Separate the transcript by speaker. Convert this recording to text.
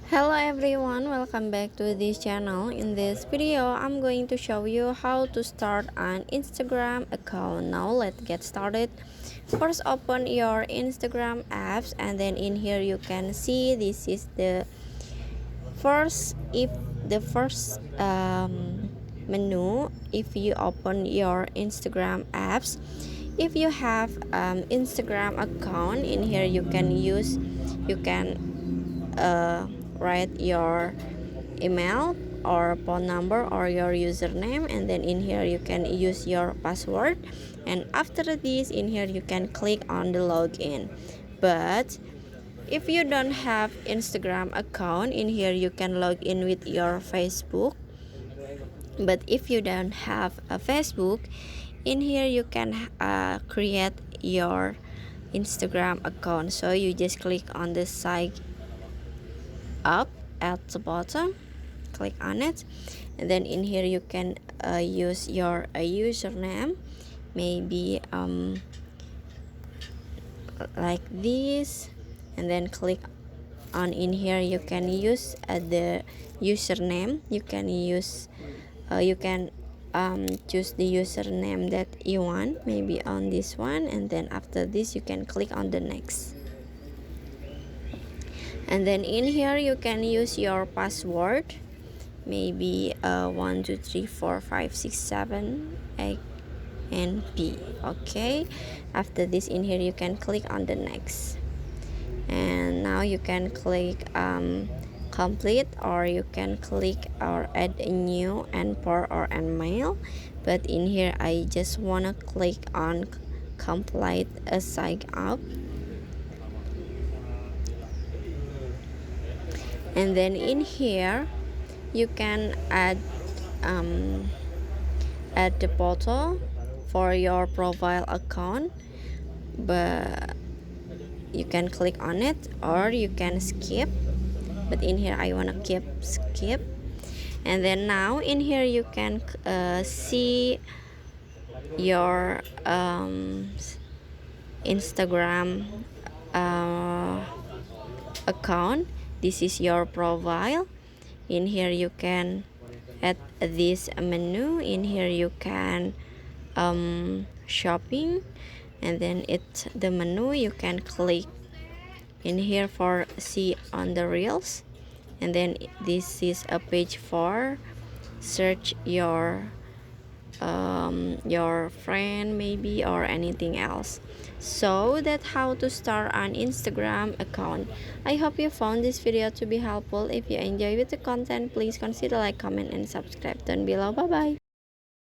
Speaker 1: Hello everyone, welcome back to this channel. In this video, I'm going to show you how to start an Instagram account. Now let's get started. First, open your Instagram apps, and then in here you can see this is the first menu. If you open your Instagram apps, if you have Instagram account, in here you can write your email or phone number or your username, and then in here you can use your password, and after this in here you can click on the login. But if you don't have Instagram account, in here you can log in with your Facebook. But if you don't have a Facebook, in here you can create your Instagram account. So you just click on the sign up at the bottom, click on it, and then in here you can use your username, maybe like this, and then click on in here you can use the username. You can choose the username that you want, maybe on this one, and then after this you can click on the next, and then in here you can use your password, maybe 1 2 3 4 5 6 7 8 and P. Okay, after this in here you can click on the next, and now you can click complete, or you can click or add a new import or email. But in here I just wanna click on complete a sign up, and then in here you can add the photo for your profile account, but you can click on it or you can skip. But in here I want to skip, and then now in here you can see your Instagram account. This is your profile. In here you can add this menu. In here you can shopping, and then it's the menu. You can click in here for see on the reels, and then this is a page for search your friend maybe or anything else. So that's how to start an Instagram account. I hope you found this video to be helpful. If you enjoy with the content, please consider like, comment and subscribe down below. Bye bye.